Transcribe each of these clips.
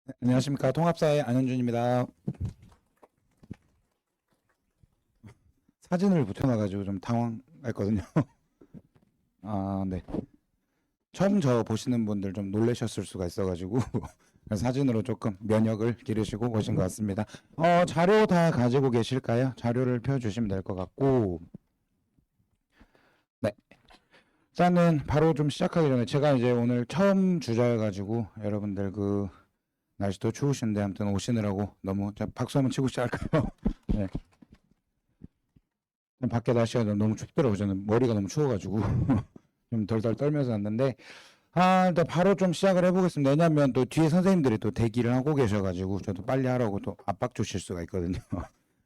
네, 안녕하십니까. 통합사의 안현준입니다. 사진을 붙여놔가지고 좀 당황했거든요. 아, 네. 처음 저 보시는 분들 좀 놀라셨을 수가 있어가지고 사진으로 조금 면역을 기르시고 오신 것 같습니다. 자료 다 가지고 계실까요? 자료를 펴주시면 될 것 같고. 네. 일단은 바로 좀 시작하기 전에 제가 이제 오늘 처음 주자여가지고 여러분들 날씨도 추우신데 아무튼 오시느라고 너무 박수 한번 치고 시작할까요? 네. 밖에 날씨가 너무 춥더라고요. 저는 머리가 너무 추워가지고 좀 덜덜 떨면서 왔는데 일단 바로 좀 시작을 해보겠습니다. 왜냐하면 또 뒤에 선생님들이 또 대기를 하고 계셔가지고 저도 빨리 하라고 또 압박 주실 수가 있거든요.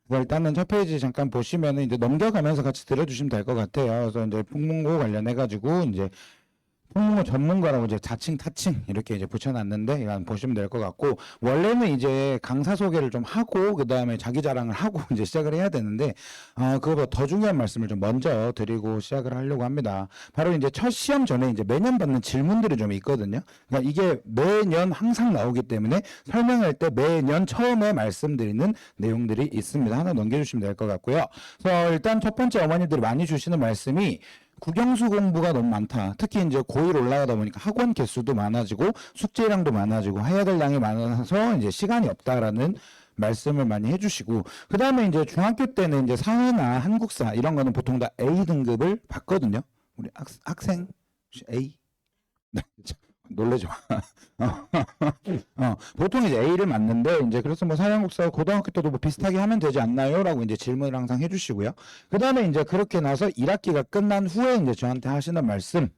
그래서 일단은 첫 페이지 잠깐 보시면은 이제 넘겨가면서 같이 들어주시면 될 것 같아요. 그래서 이제 풍문고 관련해가지고 이제 풍문고 전문가라고 이제 자칭 타칭 이렇게 이제 붙여놨는데 이건 보시면 될 것 같고, 원래는 이제 강사 소개를 좀 하고 그 다음에 자기 자랑을 하고 이제 시작을 해야 되는데 그거보다 더 중요한 말씀을 좀 먼저 드리고 시작을 하려고 합니다. 바로 이제 첫 시험 전에 이제 매년 받는 질문들이 좀 있거든요. 그러니까 이게 매년 항상 나오기 때문에 설명할 때 매년 처음에 말씀드리는 내용들이 있습니다. 하나 넘겨주시면 될 것 같고요. 그래서 일단 첫 번째 어머니들이 많이 주시는 말씀이 국영수 공부가 너무 많다. 특히 이제 고1 올라가다 보니까 학원 개수도 많아지고 숙제량도 많아지고 해야 될 양이 많아서 이제 시간이 없다라는 말씀을 많이 해주시고, 그 다음에 이제 중학교 때는 이제 사회나 한국사 이런 거는 보통 다 A 등급을 받거든요. 우리 학생 혹시 A? 네, 놀래죠. 보통 이제 A를 맞는데 이제 그래서 뭐 사회한국사 고등학교 때도 뭐 비슷하게 하면 되지 않나요?라고 이제 질문을 항상 해주시고요. 그 다음에 이제 그렇게 나서 1학기가 끝난 후에 이제 저한테 하시는 말씀,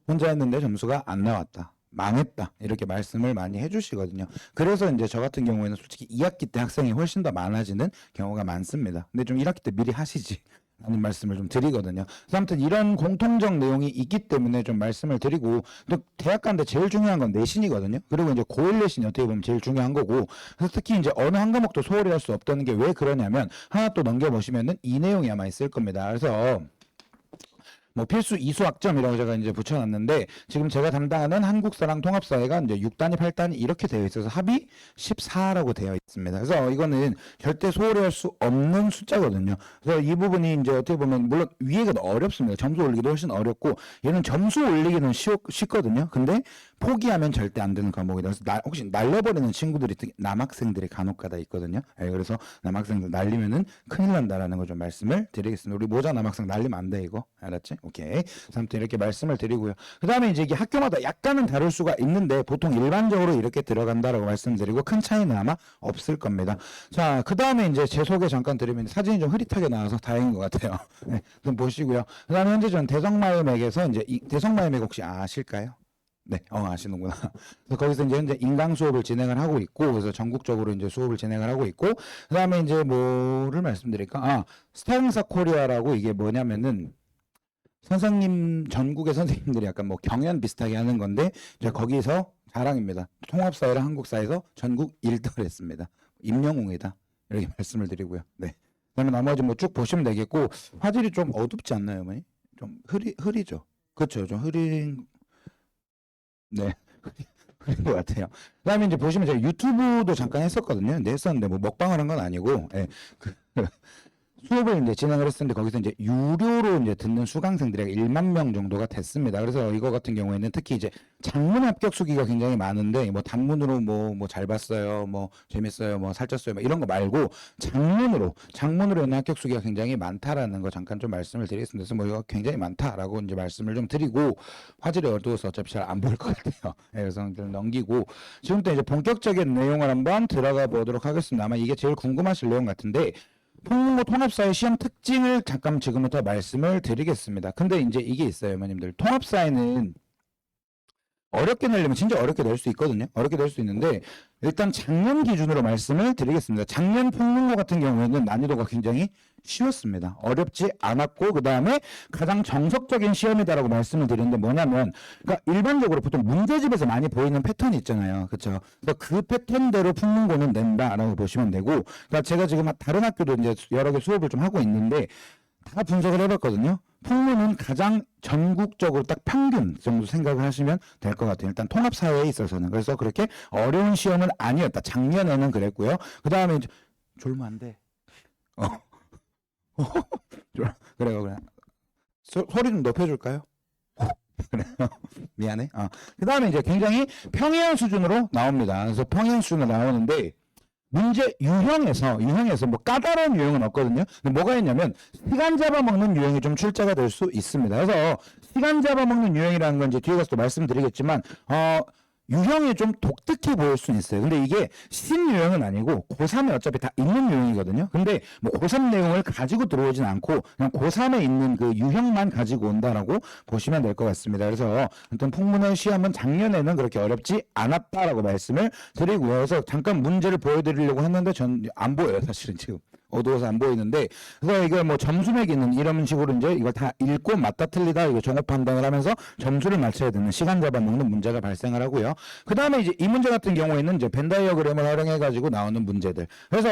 혼자 했는데 점수가 안 나왔다, 망했다, 이렇게 말씀을 많이 해주시거든요. 그래서 이제 저 같은 경우에는 솔직히 2학기 때 학생이 훨씬 더 많아지는 경우가 많습니다. 근데 좀 1학기 때 미리 하시지 라는 말씀을 좀 드리거든요. 그래서 아무튼 이런 공통적 내용이 있기 때문에 좀 말씀을 드리고, 또 대학 가는데 제일 중요한 건 내신이거든요. 그리고 이제 고1 내신이 어떻게 보면 제일 중요한 거고, 그래서 특히 이제 어느 한 과목도 소홀히 할 수 없다는 게 왜 그러냐면, 하나 또 넘겨보시면은 이 내용이 아마 있을 겁니다. 그래서 뭐 필수 이수학점이라고 제가 이제 붙여놨는데, 지금 제가 담당하는 한국사랑 통합사회가 이제 6단위, 8단위 이렇게 되어 있어서 합이 14라고 되어 있습니다. 그래서 이거는 절대 소홀히 할 수 없는 숫자거든요. 그래서 이 부분이 이제 어떻게 보면 물론 위에가 어렵습니다. 점수 올리기도 훨씬 어렵고, 얘는 점수 올리기는 쉽거든요. 근데 포기하면 절대 안 되는 과목이다. 그래서 혹시 날려버리는 친구들이 남학생들이 간혹가다 있거든요. 그래서 남학생들 날리면은 큰일 난다라는 거 좀 말씀을 드리겠습니다. 우리 모자 남학생 날리면 안 돼, 이거. 알았지? 오케이. 아무튼 이렇게 말씀을 드리고요. 그 다음에 이제 이게 학교마다 약간은 다를 수가 있는데 보통 일반적으로 이렇게 들어간다라고 말씀드리고, 큰 차이는 아마 없을 겁니다. 자, 그 다음에 이제 제 소개 잠깐 드리면, 사진이 좀 흐릿하게 나와서 다행인 것 같아요. 네, 좀 보시고요. 그 다음에 현재 전 대성마을맥에서 이제 대성마을맥 혹시 아실까요? 네, 아시는구나. 그래서 거기서 이제 현재 인강 수업을 진행을 하고 있고, 그래서 전국적으로 이제 수업을 진행을 하고 있고, 그 다음에 이제 뭐를 말씀드릴까? 스타용사 코리아라고, 이게 뭐냐면은 선생님, 전국의 선생님들이 약간 뭐 경연 비슷하게 하는 건데, 이제 거기서 자랑입니다. 통합사회랑 한국사에서 전국 1등을 했습니다. 임영웅이다, 이렇게 말씀을 드리고요. 네. 그다음에 나머지 뭐 쭉 보시면 되겠고, 화질이 좀 어둡지 않나요, 어머니? 좀 흐리죠? 그렇죠, 좀 흐린. 네. 그런 것 같아요. 그다음에 이제 보시면 제가 유튜브도 잠깐 했었거든요. 근데 했었는데 뭐 먹방을 한 건 아니고, 수업을 이제 진행을 했었는데 거기서 이제 유료로 이제 듣는 수강생들이 1만 명 정도가 됐습니다. 그래서 이거 같은 경우에는 특히 이제 장문 합격 수기가 굉장히 많은데, 뭐 단문으로 뭐 잘 봤어요, 뭐 재밌어요, 뭐 살쪘어요, 뭐 이런 거 말고 장문으로 있는 합격 수기가 굉장히 많다라는 거 잠깐 좀 말씀을 드리겠습니다. 그래서 뭐 이거 굉장히 많다라고 이제 말씀을 좀 드리고, 화질이 어두워서 어차피 잘 안 보일 것 같아요. 그래서 넘기고 지금부터 이제 본격적인 내용을 한번 들어가 보도록 하겠습니다. 아마 이게 제일 궁금하실 내용 같은데, 풍문고 통합사회 시험 특징을 잠깐 지금부터 말씀을 드리겠습니다. 근데 이제 이게 있어요, 어머님들. 통합사회는 어렵게 내려면 진짜 어렵게 낼 수 있거든요. 어렵게 낼 수 있는데, 일단 작년 기준으로 말씀을 드리겠습니다. 작년 풍문고 같은 경우에는 난이도가 굉장히 쉬웠습니다. 어렵지 않았고, 그 다음에 가장 정석적인 시험이다라고 말씀을 드리는데 뭐냐면, 그러니까 일반적으로 보통 문제집에서 많이 보이는 패턴이 있잖아요. 그렇죠? 그래서 그 패턴대로 풍문고는 낸다라고 보시면 되고, 그러니까 제가 지금 다른 학교도 이제 여러 개 수업을 좀 하고 있는데 다 분석을 해봤거든요. 풍문은 가장 전국적으로 딱 평균 정도 생각을 하시면 될 것 같아요. 일단 통합사회에 있어서는. 그래서 그렇게 어려운 시험은 아니었다. 작년에는 그랬고요. 그 다음에 졸면 안 돼. 그래요, 그래. 소리 좀 높여줄까요? 그래요. 미안해. 그 다음에 이제 굉장히 평이한 수준으로 나옵니다. 그래서 평이한 수준으로 나오는데, 문제 유형에서 뭐 까다로운 유형은 없거든요. 근데 뭐가 있냐면 시간 잡아먹는 유형이 좀 출제가 될 수 있습니다. 그래서 시간 잡아먹는 유형이라는 건 이제 뒤에 가서 또 말씀드리겠지만 유형이 좀 독특해 보일 수는 있어요. 근데 이게 신유형은 아니고 고3에 어차피 다 있는 유형이거든요. 근데 뭐 고3 내용을 가지고 들어오진 않고 그냥 고3에 있는 그 유형만 가지고 온다라고 보시면 될 것 같습니다. 그래서 아무튼 풍문의 시험은 작년에는 그렇게 어렵지 않았다라고 말씀을 드리고요. 그래서 잠깐 문제를 보여드리려고 했는데 전 안 보여요. 사실은 지금. 어두워서 안 보이는데, 그래서 이걸 뭐 점수 매기는 이런 식으로 이제 이걸 다 읽고 맞다 틀리다 이거 종합 판단을 하면서 점수를 맞춰야 되는 시간 잡아먹는 문제가 발생을 하고요. 그 다음에 이제 이 문제 같은 경우에는 이제 벤 다이어그램을 활용해가지고 나오는 문제들. 그래서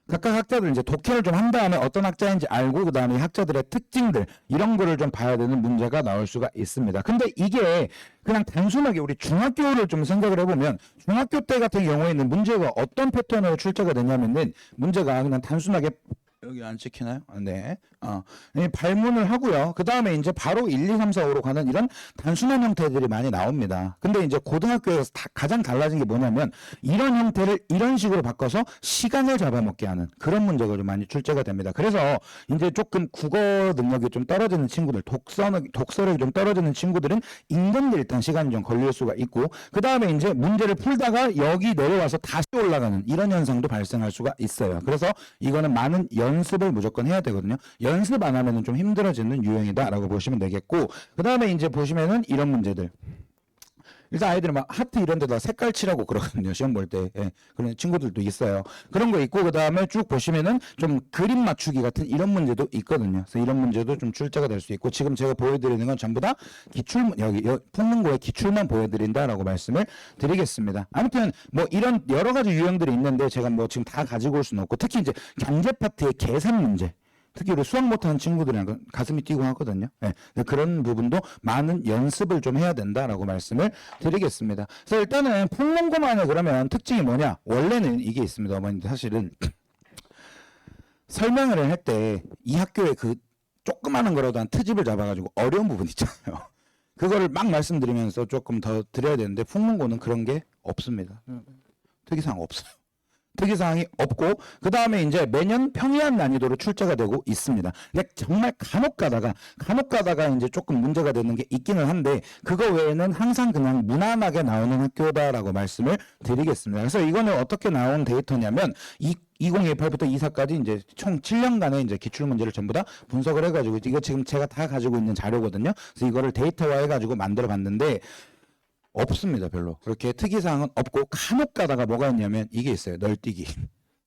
각각 학자들 이제 독해를 좀 한 다음에 어떤 학자인지 알고 그 다음에 학자들의 특징들 이런 거를 좀 봐야 되는 문제가 나올 수가 있습니다. 근데 이게 그냥 단순하게 우리 중학교를 좀 생각을 해보면 중학교 때 같은 경우에는 문제가 어떤 패턴으로 출제가 되냐면은 문제가 그냥 단순하게 여기 안 찍히나요? 네. 발문을 하고요. 그 다음에 이제 바로 1, 2, 3, 4, 5로 가는 이런 단순한 형태들이 많이 나옵니다. 근데 이제 고등학교에서 가장 달라진 게 뭐냐면 이런 형태를 이런 식으로 바꿔서 시간을 잡아먹게 하는 그런 문제가 좀 많이 출제가 됩니다. 그래서 이제 조금 국어 능력이 좀 떨어지는 친구들, 독서력이 좀 떨어지는 친구들은 읽는데 일단 시간이 좀 걸릴 수가 있고, 그 다음에 이제 문제를 풀다가 여기 내려와서 다시 올라가는 이런 현상도 발생할 수가 있어요. 그래서 이거는 많은 연습을 무조건 해야 되거든요. 연습 안 하면은 좀 힘들어지는 유형이다라고 보시면 되겠고, 그 다음에 이제 보시면은 이런 문제들. 일단 아이들은 막 하트 이런 데다 색깔 칠하고 그러거든요. 시험 볼 때. 예, 그런 친구들도 있어요. 그런 거 있고, 그 다음에 쭉 보시면은 좀 그림 맞추기 같은 이런 문제도 있거든요. 그래서 이런 문제도 좀 출제가 될 수 있고, 지금 제가 보여드리는 건 전부 다 여기 풍문고의 기출만 보여드린다라고 말씀을 드리겠습니다. 아무튼 뭐 이런 여러 가지 유형들이 있는데 제가 뭐 지금 다 가지고 올 수는 없고, 특히 이제 경제 파트의 계산 문제. 특히 우리 수학 못하는 친구들이랑 가슴이 뛰고 하거든요. 네, 그런 부분도 많은 연습을 좀 해야 된다라고 말씀을 드리겠습니다. 그래서 일단은 풍문고만의 그러면 특징이 뭐냐? 원래는 이게 있습니다. 어머님들 사실은 설명을 할 때 이 학교에 그 조그마한 거라도 한 트집을 잡아가지고 어려운 부분 있잖아요. 그거를 막 말씀드리면서 조금 더 드려야 되는데 풍문고는 그런 게 없습니다. 특이사항 없어요. 특이사항이 없고, 그 다음에 이제 매년 평이한 난이도로 출제가 되고 있습니다. 근데 정말 간혹 가다가 이제 조금 문제가 되는 게 있기는 한데, 그거 외에는 항상 그냥 무난하게 나오는 학교다라고 말씀을 드리겠습니다. 그래서 이거는 어떻게 나온 데이터냐면, 2018부터 24까지 이제 총 7년간의 이제 기출문제를 전부 다 분석을 해가지고, 이거 지금 제가 다 가지고 있는 자료거든요. 그래서 이거를 데이터화 해가지고 만들어 봤는데, 없습니다. 별로. 그렇게 특이사항은 없고, 간혹 가다가 뭐가 있냐면 이게 있어요. 널뛰기.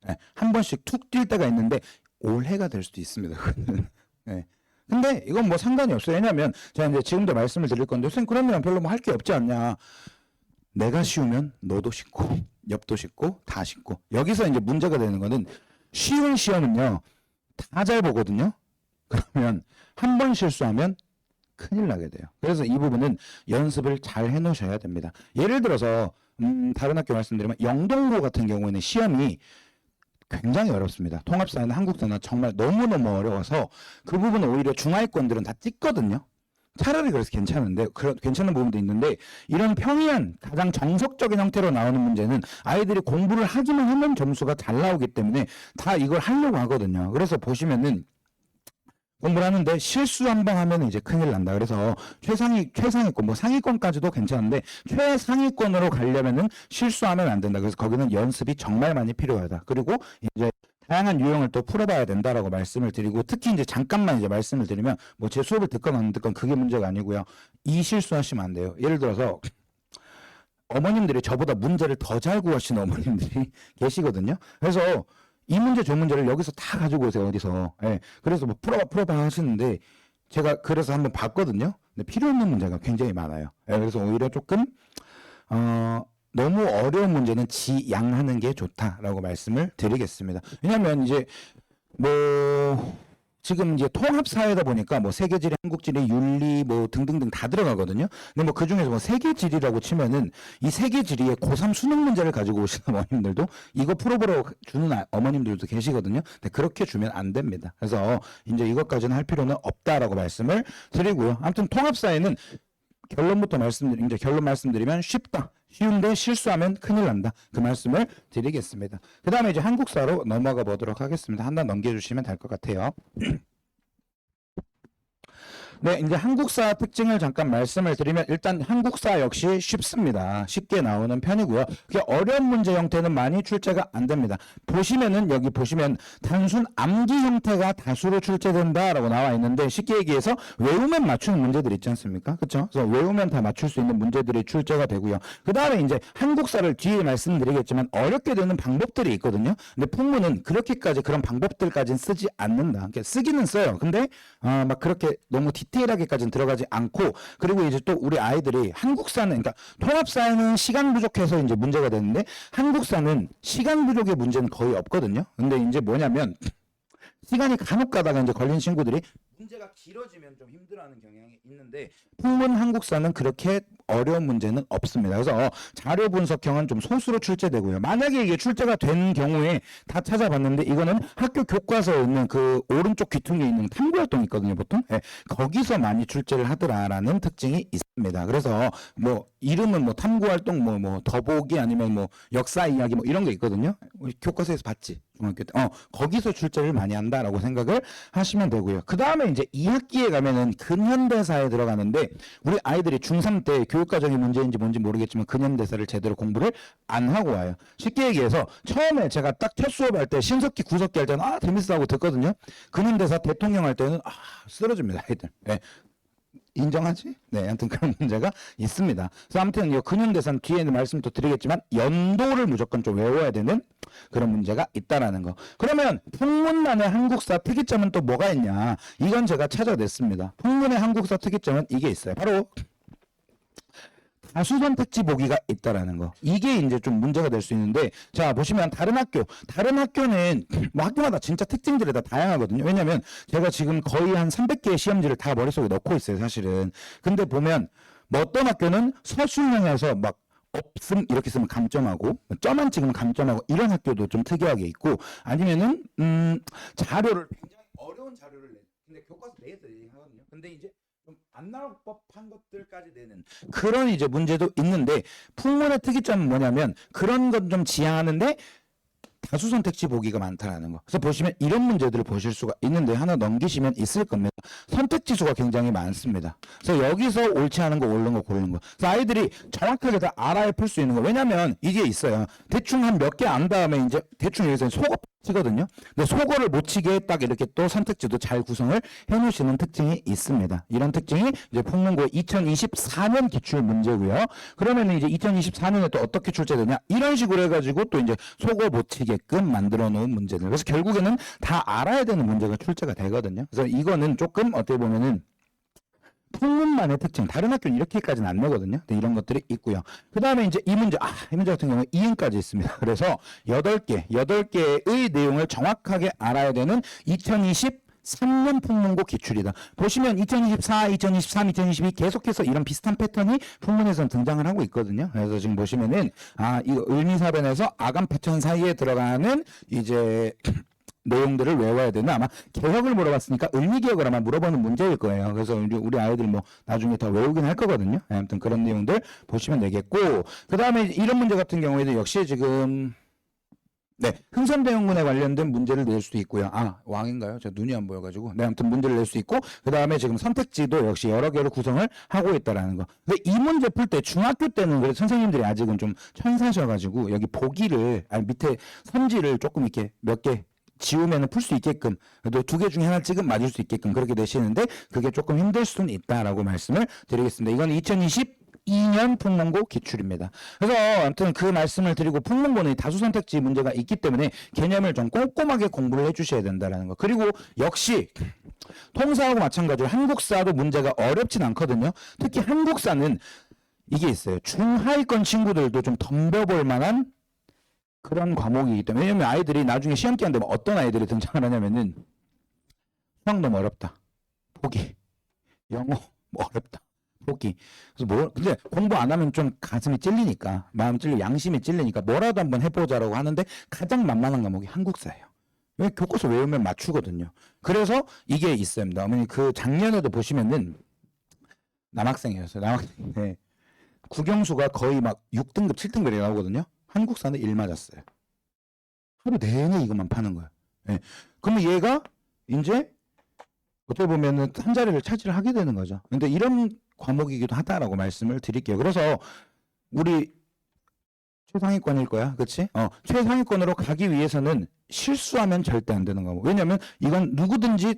네, 한 번씩 툭 뛸 때가 있는데 올해가 될 수도 있습니다. 네. 근데 이건 뭐 상관이 없어요. 왜냐면 제가 이제 지금도 말씀을 드릴 건데, 선생님 그러면 별로 뭐 할 게 없지 않냐. 내가 쉬우면 너도 쉽고 옆도 쉽고 다 쉽고. 여기서 이제 문제가 되는 거는 쉬운 시험은요 다 잘 보거든요. 그러면 한 번 실수하면 큰일 나게 돼요. 그래서 이 부분은 연습을 잘 해놓으셔야 됩니다. 예를 들어서 다른 학교 말씀드리면 영동고 같은 경우에는 시험이 굉장히 어렵습니다. 통합사회나 한국사나 정말 너무너무 어려워서 그 부분은 오히려 중하위권들은 다 찍거든요. 차라리 그래서 괜찮은데, 괜찮은 부분도 있는데, 이런 평이한 가장 정석적인 형태로 나오는 문제는 아이들이 공부를 하기만 하면 점수가 잘 나오기 때문에 다 이걸 하려고 하거든요. 그래서 보시면은 공부를 하는데 실수 한 번 하면 이제 큰일 난다. 그래서 최상위권, 뭐 상위권까지도 괜찮은데 최상위권으로 가려면은 실수하면 안 된다. 그래서 거기는 연습이 정말 많이 필요하다. 그리고 이제 다양한 유형을 또 풀어봐야 된다라고 말씀을 드리고, 특히 이제 잠깐만 이제 말씀을 드리면 뭐 제 수업을 듣건 안 듣건 그게 문제가 아니고요. 이 실수하시면 안 돼요. 예를 들어서 어머님들이 저보다 문제를 더 잘 구하시는 어머님들이 계시거든요. 그래서 이 문제 저 문제를 여기서 다 가지고 오세요. 어디서. 예. 그래서 뭐 풀어봐 하시는데 제가 그래서 한번 봤거든요. 근데 필요 없는 문제가 굉장히 많아요. 예. 그래서 오히려 조금 너무 어려운 문제는 지양하는 게 좋다라고 말씀을 드리겠습니다. 왜냐하면 이제 뭐 지금 이제 통합사회다 보니까 뭐 세계지리, 한국지리, 윤리 뭐 등등등 다 들어가거든요. 근데 뭐 그중에서 뭐 세계지리라고 치면은 이 세계지리의 고3 수능 문제를 가지고 오시는 어머님들도 이거 풀어보라고 주는 어머님들도 계시거든요. 근데 그렇게 주면 안 됩니다. 그래서 이제 이것까지는 할 필요는 없다라고 말씀을 드리고요. 아무튼 통합사회는 이제 결론 말씀드리면 쉽다. 쉬운데 실수하면 큰일 난다. 그 말씀을 드리겠습니다. 그 다음에 이제 한국사로 넘어가 보도록 하겠습니다. 하나 넘겨주시면 될 것 같아요. 네, 이제 한국사 특징을 잠깐 말씀을 드리면 일단 한국사 역시 쉽습니다. 쉽게 나오는 편이고요. 그게 어려운 문제 형태는 많이 출제가 안 됩니다. 보시면은 여기 보시면 단순 암기 형태가 다수로 출제된다라고 나와 있는데 쉽게 얘기해서 외우면 맞추는 문제들 있지 않습니까? 그렇죠? 그래서 외우면 다 맞출 수 있는 문제들이 출제가 되고요. 그 다음에 이제 한국사를 뒤에 말씀드리겠지만 어렵게 되는 방법들이 있거든요. 근데 풍문은 그렇게까지 그런 방법들까지는 쓰지 않는다. 그러니까 쓰기는 써요. 근데 막 그렇게 너무 디테일하게까지는 들어가지 않고 그리고 이제 또 우리 아이들이 한국사는 그러니까 통합사회는 시간 부족해서 이제 문제가 되는데 한국사는 시간 부족의 문제는 거의 없거든요. 근데 이제 뭐냐면 시간이 간혹 가다가 이제 걸린 친구들이 문제가 길어지면 좀 힘들어하는 경향이 있는데 풍문 한국사는 그렇게 어려운 문제는 없습니다. 그래서 자료 분석형은 좀 소수로 출제되고요. 만약에 이게 출제가 된 경우에 다 찾아봤는데 이거는 학교 교과서에 있는 그 오른쪽 귀퉁이에 있는 탐구활동 있거든요. 보통 거기서 많이 출제를 하더라라는 특징이 있습니다. 그래서 뭐 이름은 뭐 탐구활동 뭐 더보기 아니면 뭐 역사 이야기 뭐 이런 게 있거든요. 우리 교과서에서 봤지 중학교 때 거기서 출제를 많이 한다라고 생각을 하시면 되고요. 그 다음에 이제 2학기에 가면은 근현대사에 들어가는데 우리 아이들이 중3 때 교육과정이 문제인지 뭔지 모르겠지만 근현대사를 제대로 공부를 안 하고 와요. 쉽게 얘기해서 처음에 제가 딱 첫 수업할 때 신석기, 구석기 할 때는 재밌어 하고 듣거든요. 근현대사 대통령 할 때는 쓰러집니다. 아이들. 네. 인정하지? 네, 아무튼 그런 문제가 있습니다. 그래서 아무튼 이 근현대사는 뒤에는 말씀 또 드리겠지만 연도를 무조건 좀 외워야 되는 그런 문제가 있다라는 거. 그러면 풍문만의 한국사 특이점은 또 뭐가 있냐? 이건 제가 찾아냈습니다. 풍문의 한국사 특이점은 이게 있어요. 바로 다수 선택지 보기가 있다라는 거. 이게 이제 좀 문제가 될 수 있는데, 자, 보시면 다른 학교는 뭐 학교마다 진짜 특징들이 다 다양하거든요. 왜냐면 제가 지금 거의 한 300개의 시험지를 다 머릿속에 넣고 있어요, 사실은. 근데 보면 뭐 어떤 학교는 서술형에서 막 없음 이렇게 쓰면 감점하고 점만 찍으면 감점하고 이런 학교도 좀 특이하게 있고 아니면은 자료를 굉장히 어려운 자료를 내. 근데 교과서 내에서 얘기하거든요. 근데 이제 좀 안 나올 법한 것들까지 내는 그런 이제 문제도 있는데 풍문의 특이점은 뭐냐면 그런 건 좀 지향하는데 다수 선택지 보기가 많다라는 거. 그래서 보시면 이런 문제들을 보실 수가 있는데 하나 넘기시면 있을 겁니다. 선택지 수가 굉장히 많습니다. 그래서 여기서 옳지 않은 거 옳은 거 고르는 거. 그래서 아이들이 정확하게 다 알아야 풀 수 있는 거. 왜냐면 이게 있어요. 대충 한 몇 개 안 다음에 이제 대충 여기서 속어 치거든요. 근데 속어를 못 치게 딱 이렇게 또 선택지도 잘 구성을 해놓으시는 특징이 있습니다. 이런 특징이 이제 풍문고의 2024년 기출 문제고요. 그러면 이제 2024년에 또 어떻게 출제되냐? 이런 식으로 해가지고 또 이제 속어 못 치게끔 만들어 놓은 문제들. 그래서 결국에는 다 알아야 되는 문제가 출제가 되거든요. 그래서 이거는 조금 어떻게 보면은 풍문만의 특징, 다른 학교는 이렇게까지는 안 내거든요. 이런 것들이 있고요. 그 다음에 이제 이 문제 같은 경우는 이응까지 있습니다. 그래서 8개의 내용을 정확하게 알아야 되는 2023년 풍문고 기출이다. 보시면 2024, 2023, 2022 계속해서 이런 비슷한 패턴이 풍문에서는 등장을 하고 있거든요. 그래서 지금 보시면은 이거 의미사변에서 아감 패턴 사이에 들어가는 이제 내용들을 외워야 되는 아마 개혁을 물어봤으니까 을미개혁을 아마 물어보는 문제일 거예요. 그래서 우리 아이들 뭐 나중에 다 외우긴 할 거거든요. 아무튼 그런 내용들 보시면 되겠고 그 다음에 이런 문제 같은 경우에도 역시 지금 흥선대원군에 관련된 문제를 낼 수도 있고요. 왕인가요? 제가 눈이 안 보여가지고. 아무튼 문제를 낼 수 있고, 그 다음에 지금 선택지도 역시 여러 개로 구성을 하고 있다라는 거. 근데 이 문제 풀 때 중학교 때는 그래도 선생님들이 아직은 좀 천사셔가지고 여기 보기를, 밑에 선지를 조금 이렇게 몇 개 지우면 풀 수 있게끔 그래도 2개 중에 하나 찍으면 맞을 수 있게끔 그렇게 되시는데 그게 조금 힘들 수는 있다라고 말씀을 드리겠습니다. 이건 2022년 풍문고 기출입니다. 그래서 아무튼 그 말씀을 드리고 풍문고는 다수 선택지 문제가 있기 때문에 개념을 좀 꼼꼼하게 공부를 해주셔야 된다는 거. 그리고 역시 통사하고 마찬가지로 한국사도 문제가 어렵진 않거든요. 특히 한국사는 이게 있어요. 중하위권 친구들도 좀 덤벼볼 만한 그런 과목이기 때문에 왜냐면 아이들이 나중에 시험 기간 되면 어떤 아이들이 등장을 하냐면은 수학 너무 어렵다. 포기. 영어 뭐 어렵다. 포기. 그래서 뭐 근데 공부 안 하면 좀 가슴이 찔리니까 마음 찔리 양심이 찔리니까 뭐라도 한번 해보자라고 하는데 가장 만만한 과목이 한국사예요. 왜 교과서 외우면 맞추거든요. 그래서 이게 있습니다. 어머니 그 작년에도 보시면은 남학생이었어요. 남학생인데 국영수가 거의 막 6등급, 7등급 이렇게 나오거든요. 한국사는 1 맞았어요. 하루 내내 이것만 파는 거예요. 예. 그러면 얘가 이제 어떻게 보면은 한 자리를 차지를 하게 되는 거죠. 근데 이런 과목이기도 하다라고 말씀을 드릴게요. 그래서 우리 최상위권일 거야. 그치? 최상위권으로 가기 위해서는 실수하면 절대 안 되는 과목. 왜냐면 이건 누구든지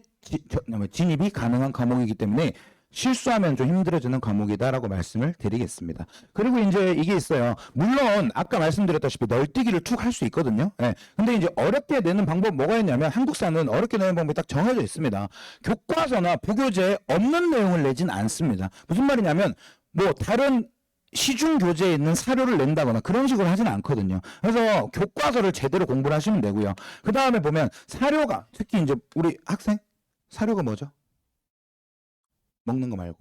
진입이 가능한 과목이기 때문에 실수하면 좀 힘들어지는 과목이다라고 말씀을 드리겠습니다. 그리고 이제 이게 있어요. 물론 아까 말씀드렸다시피 널뛰기를 툭 할 수 있거든요. 예. 근데 이제 어렵게 내는 방법 뭐가 있냐면 한국사는 어렵게 내는 방법이 딱 정해져 있습니다. 교과서나 부교재에 없는 내용을 내진 않습니다. 무슨 말이냐면 뭐 다른 시중 교재에 있는 사료를 낸다거나 그런 식으로 하지는 않거든요. 그래서 교과서를 제대로 공부를 하시면 되고요. 그 다음에 보면 사료가 특히 이제 우리 학생 사료가 뭐죠? 먹는 거 말고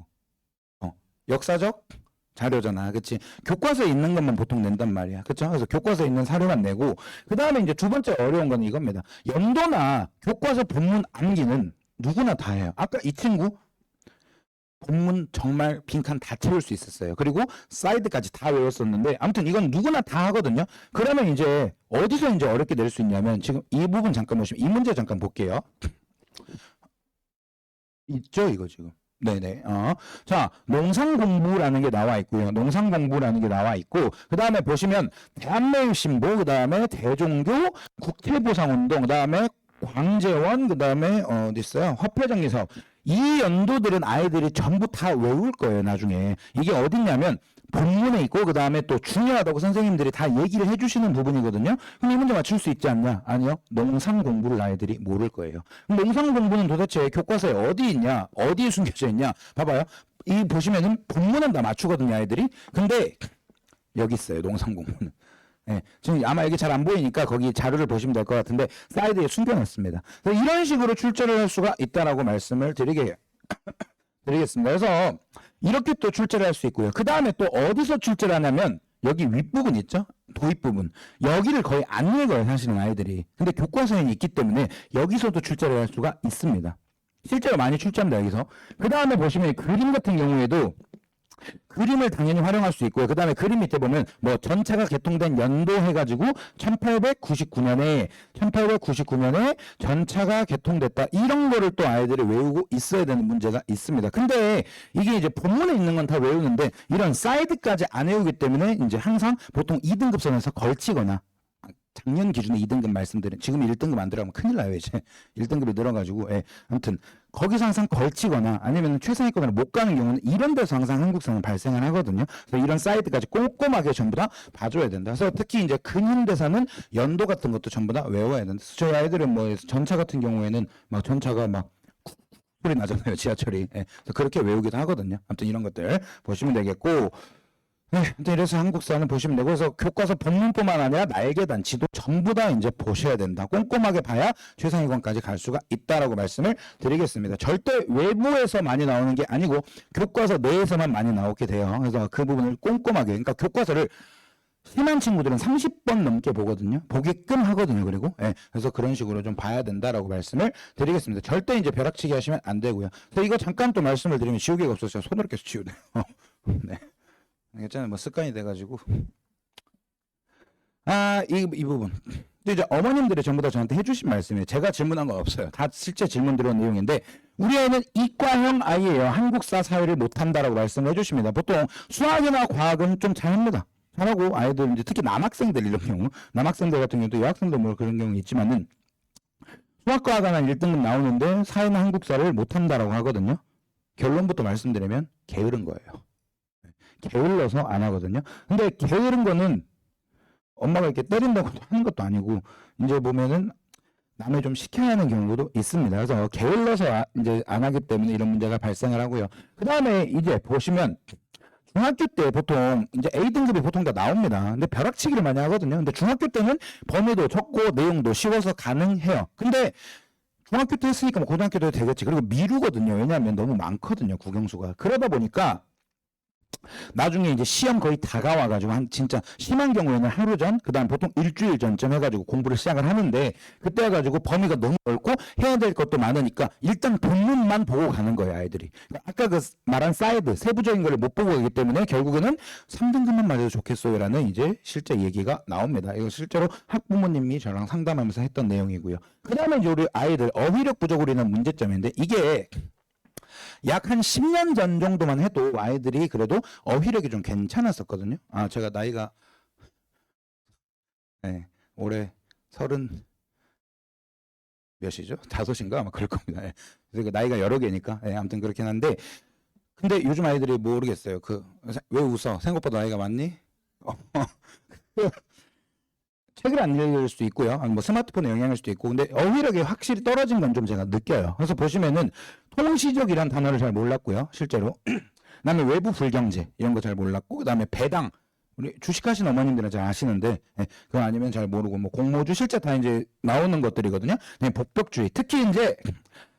역사적 자료잖아. 그치? 교과서에 있는 것만 보통 낸단 말이야. 그쵸? 그래서 교과서에 있는 사료만 내고 그 다음에 이제 두 번째 어려운 건 이겁니다. 연도나 교과서 본문 암기는 누구나 다 해요. 아까 이 친구 본문 정말 빈칸 다 채울 수 있었어요. 그리고 사이드까지 다 외웠었는데 아무튼 이건 누구나 다 하거든요. 그러면 이제 어디서 이제 어렵게 낼 수 있냐면 지금 이 부분 잠깐 보시면 이 문제 잠깐 볼게요. 있죠 이거 지금. 네네. 자, 농상공부라는 게 나와 있고요. 농상공부라는 게 나와 있고, 그 다음에 보시면, 대한매일신보, 그 다음에 대종교, 국회보상운동, 그 다음에 광재원, 그 다음에, 어디 있어요? 화폐정리사업. 이 연도들은 아이들이 전부 다 외울 거예요, 나중에. 이게 어딨냐면, 본문에 있고, 그 다음에 또 중요하다고 선생님들이 다 얘기를 해주시는 부분이거든요. 그럼 이 문제 맞출 수 있지 않냐? 아니요. 농상 공부를 아이들이 모를 거예요. 농상 공부는 도대체 교과서에 어디 있냐? 어디에 숨겨져 있냐? 봐봐요. 이 보시면은 본문은 다 맞추거든요, 아이들이. 근데 여기 있어요, 농상 공부는. 예, 지금 아마 여기 잘 안 보이니까 거기 자료를 보시면 될 것 같은데 사이드에 숨겨놨습니다. 이런 식으로 출제를 할 수가 있다라고 말씀을 드리겠습니다. 그래서 이렇게 또 출제를 할 수 있고요. 그 다음에 또 어디서 출제를 하냐면 여기 윗부분 있죠? 도입 부분. 여기를 거의 안 읽어요, 사실은 아이들이. 근데 교과서에 있기 때문에 여기서도 출제를 할 수가 있습니다. 실제로 많이 출제합니다, 여기서. 그 다음에 보시면 그림 같은 경우에도 그림을 당연히 활용할 수 있고요. 그 다음에 그림 밑에 보면 뭐 전차가 개통된 연도 해가지고 1899년에 전차가 개통됐다. 이런 거를 또 아이들이 외우고 있어야 되는 문제가 있습니다. 근데 이게 이제 본문에 있는 건 다 외우는데 이런 사이드까지 안 외우기 때문에 이제 항상 보통 2등급 선에서 걸치거나 작년 기준에 2등급 말씀드린 지금 1등급 안 들어가면 큰일 나요 이제 1등급이 늘어가지고 아무튼 거기서 항상 걸치거나 아니면 최상위권으로 못 가는 경우는 이런 데서 항상 한국사는 발생을 하거든요. 그래서 이런 사이트까지 꼼꼼하게 전부 다 봐줘야 된다. 그래서 특히 이제 근현대사는 연도 같은 것도 전부 다 외워야 된다. 그래서 저희 아이들은 뭐 전차 같은 경우에는 막 전차가 막 소리 나잖아요 지하철이. 그래서 그렇게 외우기도 하거든요. 아무튼 이런 것들 보시면 되겠고. 이래서 한국사는 보시면 되고, 그래서 교과서 본문뿐만 아니라 날개단, 지도 전부 다 이제 보셔야 된다. 꼼꼼하게 봐야 최상위권까지 갈 수가 있다라고 말씀을 드리겠습니다. 절대 외부에서 많이 나오는 게 아니고 교과서 내에서만 많이 나오게 돼요. 그래서 그 부분을 꼼꼼하게, 그러니까 교과서를 심한 친구들은 30번 넘게 보거든요. 보게끔 하거든요. 그리고 그래서 그런 식으로 좀 봐야 된다라고 말씀을 드리겠습니다. 절대 이제 벼락치기 하시면 안 되고요. 그래서 이거 잠깐 또 말씀을 드리면 지우개가 없어서 손으로 계속 지우네요. 네. 괜찮아요. 뭐 습관이 돼가지고. 이 부분. 근데 이제 어머님들이 전부 다 저한테 해주신 말씀이에요. 제가 질문한 건 없어요. 다 실제 질문 들어온 내용인데, 우리 아이는 이과형 아이예요. 한국사 사회를 못한다라고 말씀을 해주십니다. 보통 수학이나 과학은 좀 잘합니다. 잘하고 아이들 이제 특히 남학생들 이런 경우, 남학생들 같은 경우도 여학생도 뭐 그런 경우 있지만은 수학과학은 한 1등급 나오는데 사회나 한국사를 못한다라고 하거든요. 결론부터 말씀드리면 게으른 거예요. 게을러서 안 하거든요. 근데 게으른 거는 엄마가 이렇게 때린다고 하는 것도 아니고 이제 보면은 남을 좀 시켜야 하는 경우도 있습니다. 그래서 게을러서 이제 안 하기 때문에 이런 문제가 발생을 하고요. 그 다음에 이제 보시면 중학교 때 보통 이제 A등급이 보통 다 나옵니다. 근데 벼락치기를 많이 하거든요. 근데 중학교 때는 범위도 적고 내용도 쉬워서 가능해요. 근데 중학교 때 했으니까 뭐 고등학교 때도 되겠지. 그리고 미루거든요. 왜냐하면 너무 많거든요. 국영수가. 그러다 보니까 나중에 이제 시험 거의 다가와가지고 한 진짜 심한 경우에는 하루 전, 그다음 보통 일주일 전쯤 해가지고 공부를 시작을 하는데 그때 해가지고 범위가 너무 넓고 해야 될 것도 많으니까 일단 본문만 보고 가는 거예요, 아이들이. 아까 그 말한 사이드 세부적인 걸 못 보고 가기 때문에 결국에는 3등급만 맞아도 좋겠어요라는 이제 실제 얘기가 나옵니다. 이거 실제로 학부모님이 저랑 상담하면서 했던 내용이고요. 그다음에 이제 우리 아이들 어휘력 부족으로 인한 문제점인데 이게 약 한 10년 전 정도만 해도 아이들이 그래도 어휘력이 좀 괜찮았었거든요. 아, 제가 나이가 네, 올해 30 몇이죠? 5인가 아마 그럴 겁니다. 예. 그래서 나이가 여러 개니까 예, 아무튼 그렇긴 한데 근데 요즘 아이들이 모르겠어요. 왜 웃어? 생각보다 나이가 많니? 책을 안 읽을 수도 있고요. 아니 뭐 스마트폰의 영향일 수도 있고. 근데 어휘력이 확실히 떨어진 건 좀 제가 느껴요. 그래서 보시면은 통시적이란 단어를 잘 몰랐고요. 실제로. 그다음에 외부 불경제 이런 거 잘 몰랐고 그다음에 배당 우리 주식하신 어머님들은 잘 아시는데 예, 그거 아니면 잘 모르고 뭐 공모주 실제 다 이제 나오는 것들이거든요. 네, 복벽주의 특히 이제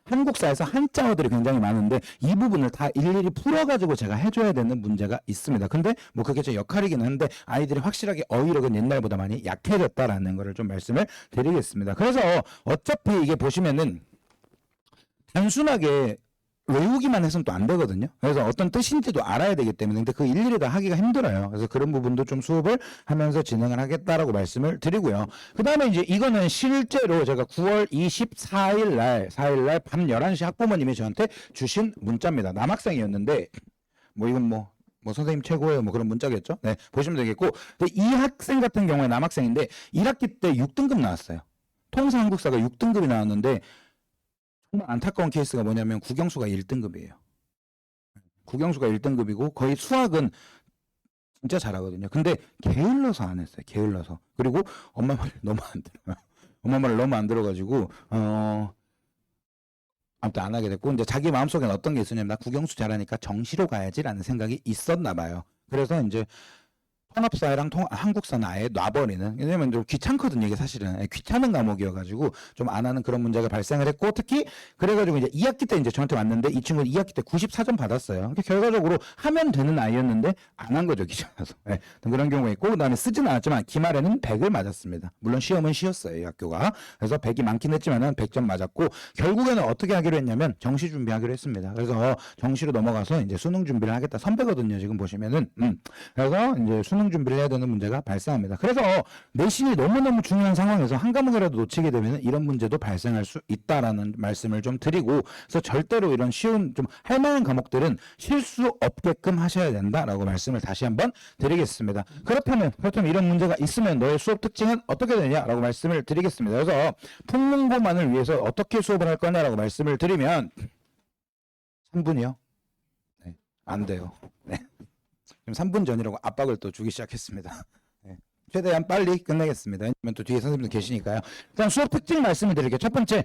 한국사에서 한자어들이 굉장히 많은데 이 부분을 다 일일이 풀어가지고 제가 해줘야 되는 문제가 있습니다. 근데 뭐 그게 제 역할이긴 한데 아이들이 확실하게 어휘력은 옛날보다 많이 약해졌다라는 거를 좀 말씀을 드리겠습니다. 그래서 어차피 이게 보시면은 단순하게 외우기만 해서는 또 안 되거든요. 그래서 어떤 뜻인지도 알아야 되기 때문에 근데 그 일일이 다 하기가 힘들어요. 그래서 그런 부분도 좀 수업을 하면서 진행을 하겠다라고 말씀을 드리고요. 그 다음에 이제 이거는 실제로 제가 9월 24일 날 4일 날 밤 11시 학부모님이 저한테 주신 문자입니다. 남학생이었는데 뭐 이건 뭐 선생님 최고예요. 뭐 그런 문자겠죠. 네, 보시면 되겠고. 근데 이 학생 같은 경우에 남학생인데 1학기 때 6등급 나왔어요. 통사 한국사가 6등급이 나왔는데 정말 안타까운 케이스가 뭐냐면 국영수가 1등급이에요. 국영수가 1등급이고 거의 수학은 진짜 잘하거든요. 근데 게을러서 안 했어요. 게을러서. 그리고 엄마 말을 너무 안 들어요. 엄마 말을 너무 안 들어가지고 아무튼 안 하게 됐고 이제 자기 마음속에는 어떤 게 있었냐면 나 국영수 잘하니까 정시로 가야지라는 생각이 있었나 봐요. 그래서 이제 통합사회랑 한국사는 아예 놔버리는. 왜냐면 좀 귀찮거든요. 이게 사실은 귀찮은 과목이어가지고 좀 안 하는 그런 문제가 발생을 했고 특히 그래가지고 이제 2학기 때 이제 저한테 왔는데 이 친구는 2학기 때 94점 받았어요. 그러니까 결과적으로 하면 되는 아이였는데 안 한 거죠. 귀찮아서. 네, 그런 경우가 있고 그다음에 쓰지는 않았지만 기말에는 100을 맞았습니다. 물론 시험은 쉬었어요. 이 학교가. 그래서 100이 많긴 했지만은 100점 맞았고 결국에는 어떻게 하기로 했냐면 정시 준비하기로 했습니다. 그래서 정시로 넘어가서 이제 수능 준비를 하겠다. 선배거든요. 지금 보시면은. 그래서 이제 수능 준비를 해야 되는 문제가 발생합니다. 그래서 내신이 너무너무 중요한 상황에서 한 과목이라도 놓치게 되면 이런 문제도 발생할 수 있다라는 말씀을 좀 드리고 그래서 절대로 이런 쉬운 좀 할 만한 과목들은 실수 없게끔 하셔야 된다라고 말씀을 다시 한번 드리겠습니다. 그렇다면 이런 문제가 있으면 너의 수업 특징은 어떻게 되냐라고 말씀을 드리겠습니다. 그래서 풍문고만을 위해서 어떻게 수업을 할 거냐라고 말씀을 드리면 3분이요? 네, 안 돼요. 네. 지금 3분 전이라고 압박을 또 주기 시작했습니다. 네. 최대한 빨리 끝내겠습니다. 왜냐면 또 뒤에 선생님도 계시니까요. 일단 수업 특징 말씀을 드릴게요. 첫 번째,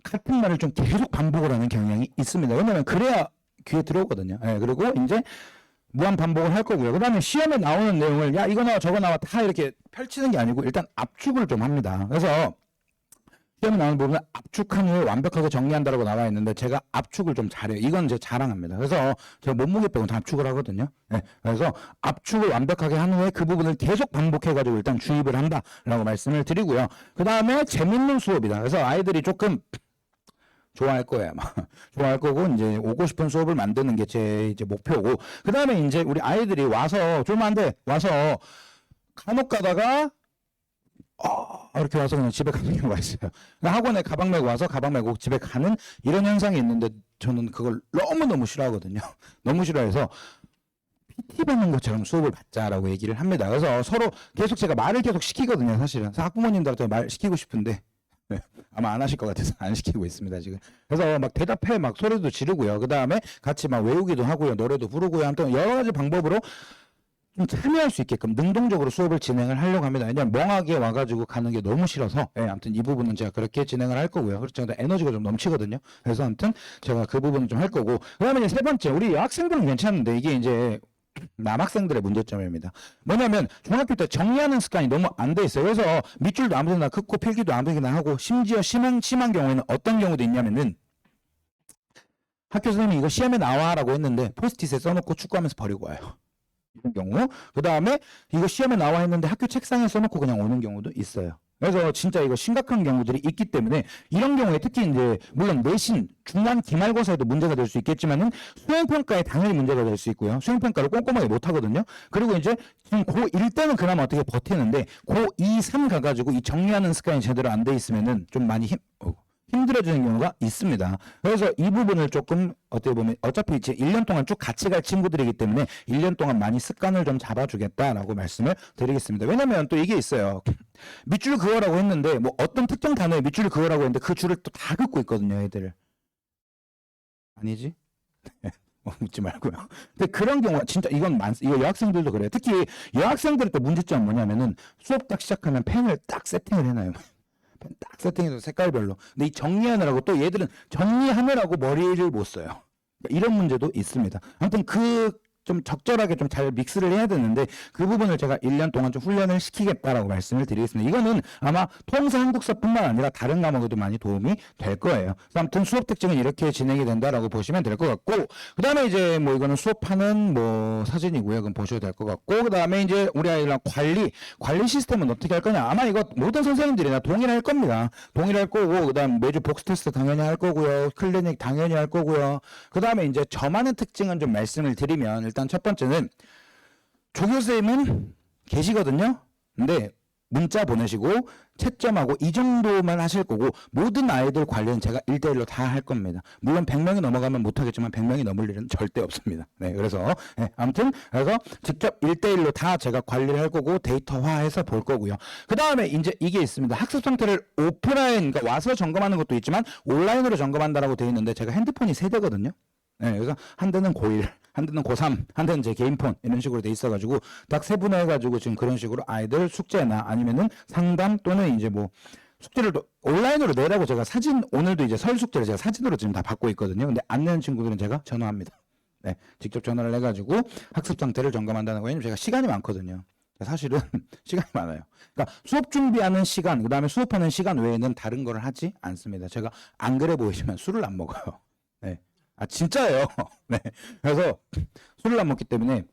같은 말을 좀 계속 반복을 하는 경향이 있습니다. 왜냐면 그래야 귀에 들어오거든요. 네. 그리고 이제 무한 반복을 할 거고요. 그 다음에 시험에 나오는 내용을 야 이거 나와 저거 나와 다 이렇게 펼치는 게 아니고 일단 압축을 좀 합니다. 그래서 시험에 나오는 부분은 압축한 후에 완벽하게 정리한다라고 나와 있는데 제가 압축을 좀 잘해요. 이건 제 자랑합니다. 그래서 제가 몸무게 빼고 다 압축을 하거든요. 네, 그래서 압축을 완벽하게 한 후에 그 부분을 계속 반복해가지고 일단 주입을 한다라고 말씀을 드리고요. 그 다음에 재밌는 수업이다. 그래서 아이들이 조금 좋아할 거예요, 아마. 좋아할 거고, 이제 오고 싶은 수업을 만드는 게 제 이제 목표고. 그 다음에 이제 우리 아이들이 와서, 좀 안 돼. 와서 간혹 가다가 이렇게 와서 그냥 집에 가는 경우가 있어요. 학원에 가방 메고 와서 가방 메고 집에 가는 이런 현상이 있는데 저는 그걸 너무너무 싫어하거든요. 너무 싫어해서 PT 받는 것처럼 수업을 받자라고 얘기를 합니다. 그래서 서로 계속 제가 말을 계속 시키거든요, 사실은. 그래서 학부모님들한테 말 시키고 싶은데 네, 아마 안 하실 것 같아서 안 시키고 있습니다, 지금. 그래서 막 대답해 막 소리도 지르고요. 그 다음에 같이 막 외우기도 하고요. 노래도 부르고요. 아무튼 여러 가지 방법으로 좀 참여할 수 있게끔 능동적으로 수업을 진행을 하려고 합니다. 왜냐면 멍하게 와가지고 가는 게 너무 싫어서 아무튼 이 부분은 제가 그렇게 진행을 할 거고요. 그렇죠. 에너지가 좀 넘치거든요. 그래서 아무튼 제가 그 부분은 좀 할 거고 그 다음에 이제 세 번째 우리 학생들은 괜찮은데 이게 이제 남학생들의 문제점입니다. 뭐냐면 중학교 때 정리하는 습관이 너무 안 돼 있어요. 그래서 밑줄도 아무데나 긋고 필기도 아무데나 하고 심지어 심한 경우에는 어떤 경우도 있냐면은 학교 선생님이 이거 시험에 나와라고 했는데 포스트잇에 써놓고 축구하면서 버리고 와요. 이런 경우. 그 다음에 이거 시험에 나와 했는데 학교 책상에 써놓고 그냥 오는 경우도 있어요. 그래서 진짜 이거 심각한 경우들이 있기 때문에 이런 경우에 특히 이제 물론 내신, 중간, 기말고사에도 문제가 될 수 있겠지만은 수행평가에 당연히 문제가 될 수 있고요. 수행평가를 꼼꼼하게 못 하거든요. 그리고 이제 지금 고1 때는 그나마 어떻게 버티는데 고2, 3 가가지고 이 정리하는 습관이 제대로 안 돼 있으면은 좀 많이 힘들어지는 경우가 있습니다. 그래서 이 부분을 조금 어떻게 보면 어차피 이제 1년 동안 쭉 같이 갈 친구들이기 때문에 1년 동안 많이 습관을 좀 잡아주겠다라고 말씀을 드리겠습니다. 왜냐면 또 이게 있어요. 밑줄 그어라고 했는데 뭐 어떤 특정 단어에 밑줄을 그어라고 했는데 그 줄을 또 다 긋고 있거든요, 애들. 아니지? 웃지 말고요. 근데 그런 경우가 진짜 이건 이거 여학생들도 그래요. 특히 여학생들의 또 문제점은 뭐냐면은 수업 딱 시작하면 펜을 딱 세팅을 해놔요. 딱 세팅해서 색깔별로. 근데 이 정리하느라고 또 얘들은 정리하느라고 머리를 못 써요. 이런 문제도 있습니다. 아무튼 좀 적절하게 좀 잘 믹스를 해야 되는데 그 부분을 제가 1년 동안 좀 훈련을 시키겠다라고 말씀을 드리겠습니다. 이거는 아마 통사 한국사뿐만 아니라 다른 과목에도 많이 도움이 될 거예요. 아무튼 수업 특징은 이렇게 진행이 된다라고 보시면 될 것 같고, 그 다음에 이제 뭐 이거는 수업하는 뭐 사진이고요. 그럼 보셔도 될 것 같고, 그 다음에 이제 우리 아이랑 관리 시스템은 어떻게 할 거냐. 아마 이거 모든 선생님들이나 동일할 겁니다. 동일할 거고, 그 다음 매주 복수 테스트 당연히 할 거고요. 클리닉 당연히 할 거고요. 그 다음에 이제 저만의 특징은 좀 말씀을 드리면, 일단 첫 번째는 조교쌤은 계시거든요. 근데 문자 보내시고 채점하고 이 정도만 하실 거고, 모든 아이들 관리는 제가 1대1로 다 할 겁니다. 물론 100명이 넘어가면 못하겠지만 100명이 넘을 일은 절대 없습니다. 네, 그래서 아무튼 그래서 직접 1대1로 다 제가 관리를 할 거고 데이터화해서 볼 거고요. 그 다음에 이제 이게 있습니다. 학습 상태를 오프라인, 그러니까 와서 점검하는 것도 있지만 온라인으로 점검한다라고 되어 있는데, 제가 핸드폰이 3대거든요. 네, 그래서 한 대는 고1, 한 대는 고3, 한 대는 제 개인폰, 이런 식으로 돼 있어가지고 딱 세분화해가지고 지금 그런 식으로 아이들 숙제나 아니면은 상담 또는 이제 뭐 숙제를 온라인으로 내라고 제가 오늘도 이제 설 숙제를 제가 사진으로 지금 다 받고 있거든요. 근데 안 내는 친구들은 제가 전화합니다. 네, 직접 전화를 해가지고 학습 상태를 점검한다는 거예요. 왜냐면 제가 시간이 많거든요. 사실은 시간이 많아요. 그러니까 수업 준비하는 시간, 그 다음에 수업하는 시간 외에는 다른 걸 하지 않습니다. 제가 안 그래 보이지만 술을 안 먹어요. 네. 아, 진짜예요. 네. 그래서 술을 안 먹기 때문에,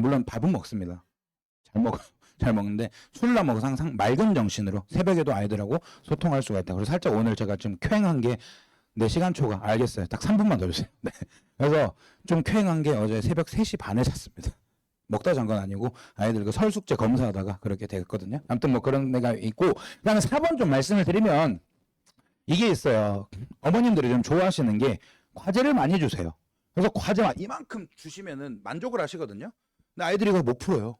물론 밥은 먹습니다. 잘 먹는데 술을 안 먹어서 항상 맑은 정신으로 새벽에도 아이들하고 소통할 수가 있다. 그래서 살짝 오늘 제가 좀 쾌행한 게, 내 시간초가, 알겠어요. 딱 3분만 더 주세요. 네. 그래서 좀 쾌행한 게 어제 새벽 3시 반에 잤습니다. 먹다 잔 건 아니고 아이들 그 설 숙제 검사하다가 그렇게 됐거든요. 아무튼 뭐 그런 애가 있고, 그다음에 4번 좀 말씀을 드리면 이게 있어요. 어머님들이 좀 좋아하시는 게 과제를 많이 주세요. 그래서 과제만 이만큼 주시면은 만족을 하시거든요. 근데 아이들이 이거 못 풀어요.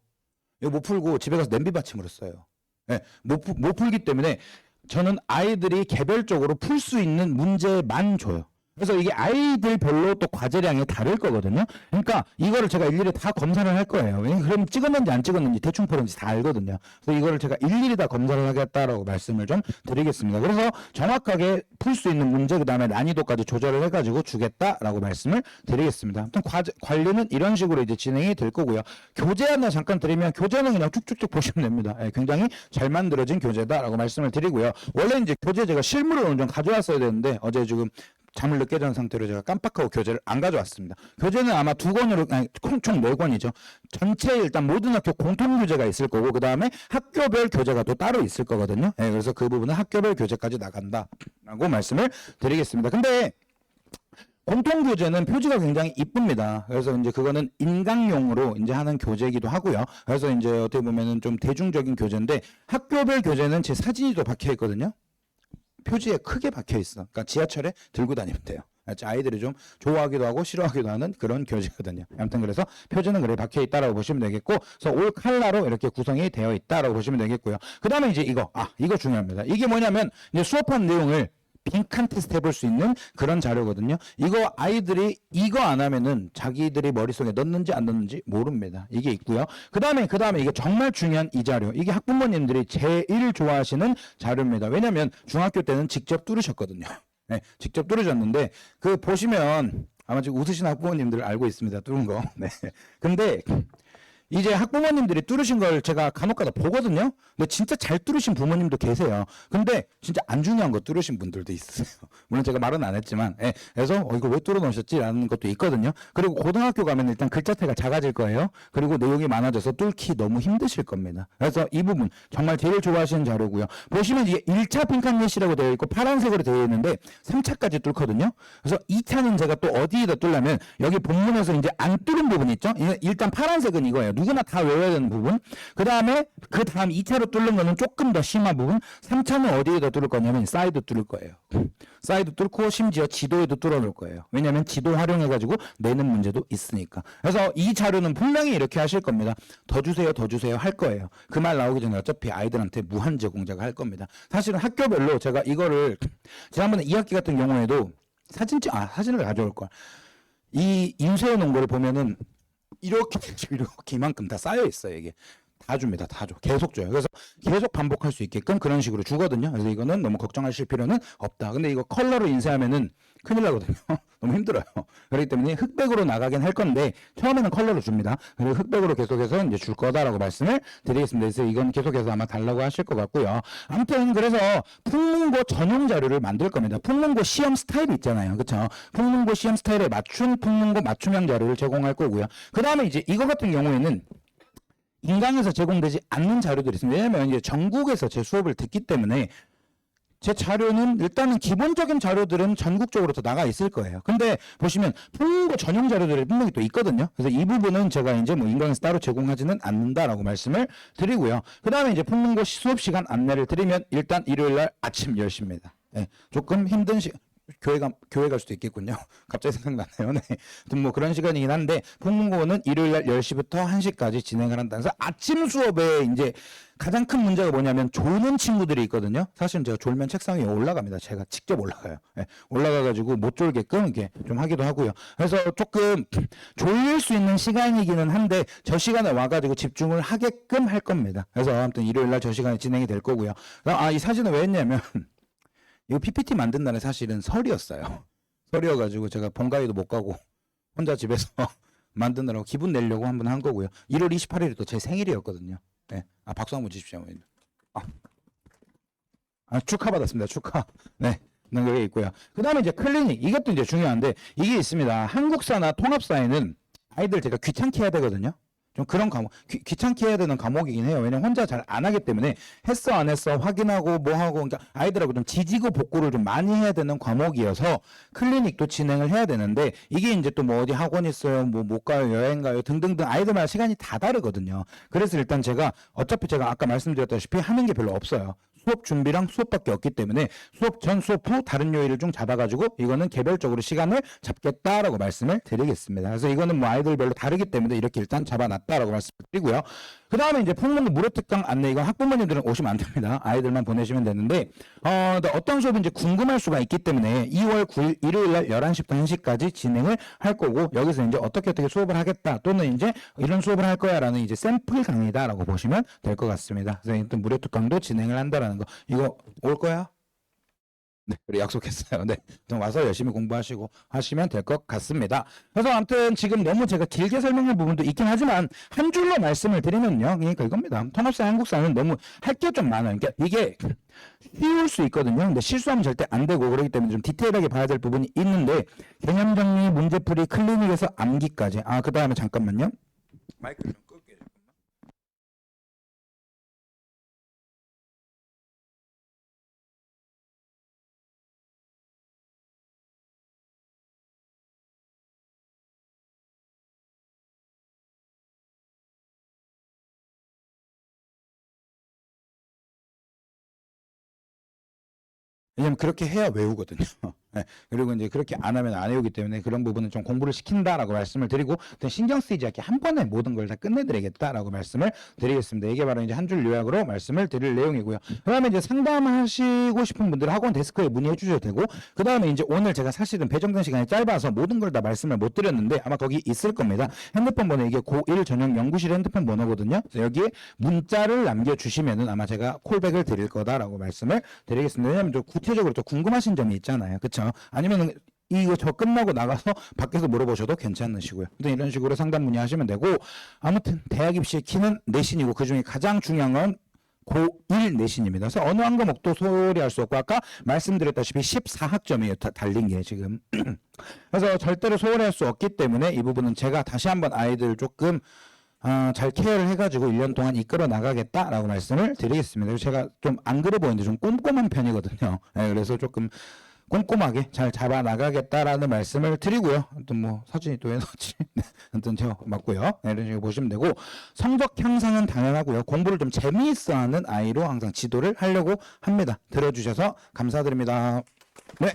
이거 못 풀고 집에 가서 냄비 받침으로 써요. 네, 못 풀기 때문에 저는 아이들이 개별적으로 풀 수 있는 문제만 줘요. 그래서 이게 아이들별로 또 과제량이 다를 거거든요. 그러니까 이거를 제가 일일이 다 검사를 할 거예요. 그럼 찍었는지 안 찍었는지 대충 풀었는지 다 알거든요. 그래서 이거를 제가 일일이 다 검사를 하겠다라고 말씀을 좀 드리겠습니다. 그래서 정확하게 풀 수 있는 문제, 그 다음에 난이도까지 조절을 해가지고 주겠다라고 말씀을 드리겠습니다. 아무튼 관리는 이런 식으로 이제 진행이 될 거고요. 교재 하나 잠깐 드리면, 교재는 그냥 쭉쭉쭉 보시면 됩니다. 굉장히 잘 만들어진 교재다라고 말씀을 드리고요. 원래 이제 교재 제가 실물을 오늘 좀 가져왔어야 되는데 어제 지금 잠을 늦게 잔 상태로 제가 깜빡하고 교재를 안 가져왔습니다. 교재는 아마 2권으로, 총 4권이죠. 전체 일단 모든 학교 공통 교재가 있을 거고, 그 다음에 학교별 교재가 또 따로 있을 거거든요. 네, 그래서 그 부분은 학교별 교재까지 나간다라고 말씀을 드리겠습니다. 근데 공통 교재는 표지가 굉장히 이쁩니다. 그래서 이제 그거는 인강용으로 이제 하는 교재이기도 하고요. 그래서 이제 어떻게 보면은 좀 대중적인 교재인데, 학교별 교재는 제 사진이 또 박혀 있거든요. 표지에 크게 박혀 있어. 그러니까 지하철에 들고 다니면 돼요. 아이들이 좀 좋아하기도 하고 싫어하기도 하는 그런 교재거든요. 아무튼 그래서 표지는 그래 박혀 있다라고 보시면 되겠고, 그래서 올 컬러로 이렇게 구성이 되어 있다라고 보시면 되겠고요. 그 다음에 이제 이거 중요합니다. 이게 뭐냐면 이제 수업한 내용을 빈칸 테스트 해볼 수 있는 그런 자료거든요. 이거 아이들이 이거 안 하면은 자기들이 머릿속에 넣는지 안 넣는지 모릅니다. 이게 있고요. 그 다음에 이게 정말 중요한 이 자료. 이게 학부모님들이 제일 좋아하시는 자료입니다. 왜냐면 중학교 때는 직접 뚫으셨거든요. 네, 직접 뚫으셨는데 그 보시면 아마 지금 웃으시는 학부모님들 알고 있습니다. 뚫은 거. 네. 근데 이제 학부모님들이 뚫으신 걸 제가 간혹가다 보거든요. 근데 진짜 잘 뚫으신 부모님도 계세요. 근데 진짜 안 중요한 거 뚫으신 분들도 있어요. 물론 제가 말은 안 했지만, 예. 그래서 이거 왜 뚫어 놓으셨지라는 것도 있거든요. 그리고 고등학교 가면 일단 글자체가 작아질 거예요. 그리고 내용이 많아져서 뚫기 너무 힘드실 겁니다. 그래서 이 부분 정말 제일 좋아하시는 자료고요. 보시면 이게 1차 빈칸 예시라고 되어 있고 파란색으로 되어 있는데 3차까지 뚫거든요. 그래서 2차는 제가 또 어디에다 뚫냐면 여기 본문에서 이제 안 뚫은 부분 있죠. 일단 파란색은 이거예요. 누구나 다 외워야 되는 부분. 그 다음에 그 다음 2차로 뚫는 거는 조금 더 심한 부분. 3차는 어디에다 뚫을 거냐면 사이드 뚫을 거예요. 사이드 뚫고 심지어 지도에도 뚫어 놓을 거예요. 왜냐하면 지도 활용해가지고 내는 문제도 있으니까. 그래서 이 자료는 분명히 이렇게 하실 겁니다. 더 주세요, 더 주세요 할 거예요. 그 말 나오기 전에 어차피 아이들한테 무한 제공자가 할 겁니다. 사실은 학교별로 제가 이거를 지난번에 2학기 같은 경우에도 사진을 가져올 걸. 이 인쇄해 놓은 거를 보면은 이렇게 이만큼 다 쌓여 있어요. 이게 다 줍니다. 다 줘. 계속 줘요. 그래서 계속 반복할 수 있게끔 그런 식으로 주거든요. 그래서 이거는 너무 걱정하실 필요는 없다. 근데 이거 컬러로 인쇄하면은 큰일 나거든요. 너무 힘들어요. 그렇기 때문에 흑백으로 나가긴 할 건데 처음에는 컬러로 줍니다. 그리고 흑백으로 계속해서 이제 줄 거다라고 말씀을 드리겠습니다. 그래서 이건 계속해서 아마 달라고 하실 것 같고요. 아무튼 그래서 풍문고 전용 자료를 만들 겁니다. 풍문고 시험 스타일이 있잖아요. 그렇죠? 풍문고 시험 스타일에 맞춘 풍문고 맞춤형 자료를 제공할 거고요. 그 다음에 이제 이거 같은 경우에는 인강에서 제공되지 않는 자료들이 있습니다. 왜냐하면 이제 전국에서 제 수업을 듣기 때문에 제 자료는 일단은 기본적인 자료들은 전국적으로 더 나가 있을 거예요. 근데 보시면 풍문고 전용 자료들이 분명히 또 있거든요. 그래서 이 부분은 제가 이제 뭐 인강에서 따로 제공하지는 않는다라고 말씀을 드리고요. 그 다음에 이제 풍문고 수업 시간 안내를 드리면 일단 일요일 날 아침 10시입니다. 네, 조금 힘든 교회 갈 수도 있겠군요. 갑자기 생각나네요. 네. 뭐 그런 시간이긴 한데 풍문고는 일요일 날 10시부터 1시까지 진행을 한다. 그래서 아침 수업에 이제 가장 큰 문제가 뭐냐면 졸는 친구들이 있거든요. 사실은 제가 졸면 책상 위에 올라갑니다. 제가 직접 올라가요. 네. 올라가가지고 못 졸게끔 이렇게 좀 하기도 하고요. 그래서 조금 졸릴 수 있는 시간이기는 한데 저 시간에 와가지고 집중을 하게끔 할 겁니다. 그래서 아무튼 일요일 날 저 시간에 진행이 될 거고요. 이 사진을 왜 했냐면 이거 PPT 만든 날에 사실은 설이었어요. 설이어가지고 제가 본가에도 못 가고 혼자 집에서 만드느라고 기분 내려고 한번 한 거고요. 1월 28일이 또 제 생일이었거든요. 네. 박수 한번 주십시오. 축하받았습니다. 축하. 네. 그게 있고요. 그 다음에 이제 클리닉. 이것도 이제 중요한데 이게 있습니다. 한국사나 통합사에는 아이들 제가 귀찮게 해야 되거든요. 좀 그런 과목, 귀찮게 해야 되는 과목이긴 해요. 왜냐면 혼자 잘 안 하기 때문에 했어 안 했어 확인하고 뭐 하고 그러니까 아이들하고 좀 지지고 볶고를 좀 많이 해야 되는 과목이어서 클리닉도 진행을 해야 되는데 이게 이제 또 뭐 어디 학원 있어요, 뭐 못 가요, 여행 가요 등등등 아이들마다 시간이 다 다르거든요. 그래서 일단 제가 어차피 제가 아까 말씀드렸다시피 하는 게 별로 없어요. 수업 준비랑 수업밖에 없기 때문에 수업 전 수업 후 다른 요일을 좀 잡아가지고 이거는 개별적으로 시간을 잡겠다라고 말씀을 드리겠습니다. 그래서 이거는 뭐 아이들별로 다르기 때문에 이렇게 일단 잡아놨다라고 말씀드리고요. 그 다음에 이제 풍문고 무료특강 안내 이건 학부모님들은 오시면 안 됩니다. 아이들만 보내시면 되는데 어떤 수업인지 궁금할 수가 있기 때문에 2월 9일 일요일 날 11시부터 1시까지 진행을 할 거고 여기서 이제 어떻게 수업을 하겠다 또는 이제 이런 수업을 할 거야라는 이제 샘플 강의다라고 보시면 될 것 같습니다. 그래서 일단 무료특강도 진행을 한다라는 거 이거 올 거야? 네, 그래 약속했어요. 네, 좀 와서 열심히 공부하시고 하시면 될 것 같습니다. 그래서 아무튼 지금 너무 제가 길게 설명한 부분도 있긴 하지만 한 줄로 말씀을 드리면요, 그러니까 이겁니다. 통합사 한국사는 너무 할 게 좀 많아요. 그러니까 이게 쉬울 수 있거든요. 근데 실수하면 절대 안 되고 그렇기 때문에 좀 디테일하게 봐야 될 부분이 있는데 개념 정리, 문제풀이, 클리닉에서 암기까지. 그 다음에 잠깐만요. 마이크 좀 끌게요. 왜냐면 그렇게 해야 외우거든요. 네, 그리고 이제 그렇게 안 하면 안 외우기 때문에 그런 부분은 좀 공부를 시킨다라고 말씀을 드리고 신경 쓰이지 않게 한 번에 모든 걸 다 끝내드리겠다라고 말씀을 드리겠습니다. 이게 바로 이제 한 줄 요약으로 말씀을 드릴 내용이고요. 그 다음에 이제 상담하시고 싶은 분들은 학원 데스크에 문의해 주셔도 되고 그 다음에 이제 오늘 제가 사실은 배정된 시간이 짧아서 모든 걸 다 말씀을 못 드렸는데 아마 거기 있을 겁니다. 핸드폰 번호 이게 고1 전용 연구실 핸드폰 번호거든요. 그래서 여기에 문자를 남겨주시면은 아마 제가 콜백을 드릴 거다라고 말씀을 드리겠습니다. 왜냐하면 좀 구체적으로 또 궁금하신 점이 있잖아요. 그렇죠? 아니면은 이거 저 끝나고 나가서 밖에서 물어보셔도 괜찮으시고요. 아무튼 이런 식으로 상담 문의하시면 되고, 아무튼 대학 입시의 키는 내신이고 그중에 가장 중요한 건 고1 내신입니다. 그래서 어느 한 과목도 소홀히 할 수 없고, 아까 말씀드렸다시피 14학점이에요. 달린 게 지금. 그래서 절대로 소홀히 할 수 없기 때문에 이 부분은 제가 다시 한번 아이들 조금 잘 케어를 해가지고 1년 동안 이끌어 나가겠다라고 말씀을 드리겠습니다. 그래서 제가 좀 안 그래 보이는데 좀 꼼꼼한 편이거든요. 네, 그래서 조금 꼼꼼하게 잘 잡아 나가겠다라는 말씀을 드리고요. 아무튼 뭐 사진이 또 왜 넣었지? 네, 아무튼 제가 맞고요. 네, 이런 식으로 보시면 되고, 성적 향상은 당연하고요. 공부를 좀 재미있어하는 아이로 항상 지도를 하려고 합니다. 들어주셔서 감사드립니다. 네.